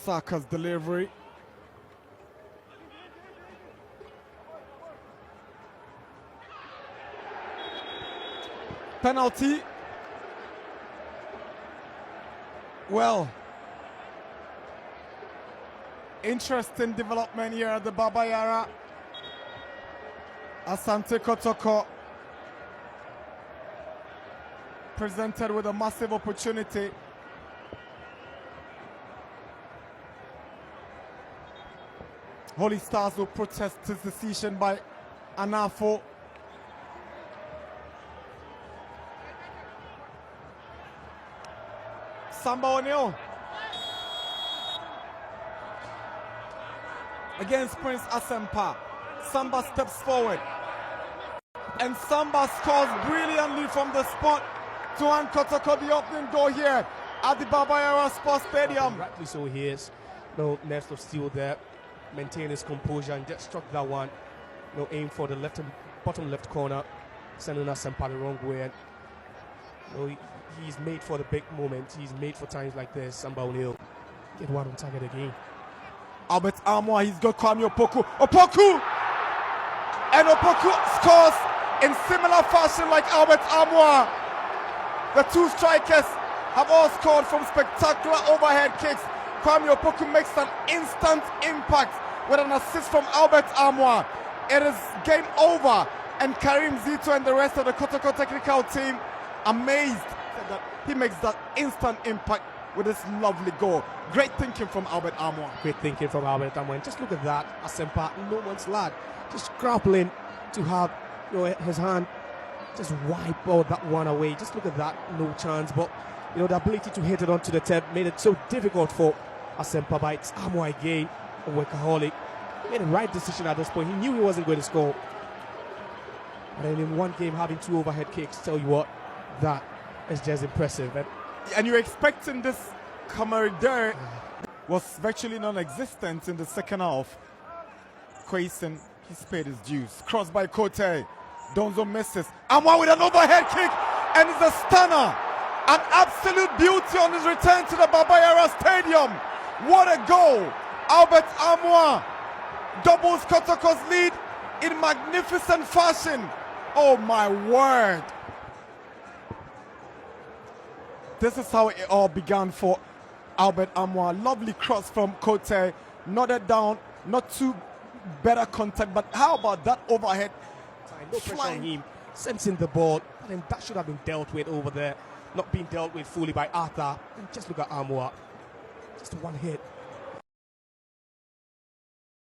Saka's delivery. Penalty. Well, interesting development here at the Baba Yara. Asante Kotoko presented with a massive opportunity. Holy Stars will protest this decision by Anafo. Samba O'Neil against Prince Asempa. Samba steps forward and Samba scores brilliantly from the spot to hand Kotoko the opening goal here at the Baba Yara Sports Stadium. Rightly so, he is. No nest of steel there. Maintain his composure and just struck that one. No aim for the left and bottom left corner, sending Asempa the wrong way. And he's made for the big moment. He's made for times like this. Samba O'Neil get one on target again. Albert Amoah, he's got Kwame Poku. Poku! And Poku scores in similar fashion like Albert Amoah. The two strikers have all scored from spectacular overhead kicks. Kwame Poku makes an instant impact with an assist from Albert Amoah. It is game over, and Karim Zito and the rest of the Kotoko technical team amazed that he makes that instant impact with this lovely goal. Great thinking from Albert Amoah. Great thinking from Albert Amoah. And just look at that, Asempa, no man's lad, just grappling to have his hand just wipe all that one away. Just look at that, no chance. But the ability to hit it onto the tip made it so difficult for Asempa. But it's Amoah again, a workaholic. Made the right decision at this point. He knew he wasn't going to score. And then in one game having two overhead kicks, tell you what, that is just impressive. And you're expecting this camaraderie was virtually non-existent in the second half. Quaison, he's paid his dues. Crossed by Kote. Donzo misses. Amoah with an overhead kick, and it's a stunner. An absolute beauty on his return to the Baba Yara Stadium. What a goal! Albert Amoah doubles Kotoko's lead in magnificent fashion. Oh my word! This is how it all began for Albert Amoah. Lovely cross from Kote, nodded down, not too better contact, but how about that overhead? No pressure on him, sensing the ball, but then that should have been dealt with over there, not being dealt with fully by Arthur. And just look at Amoah, just one hit.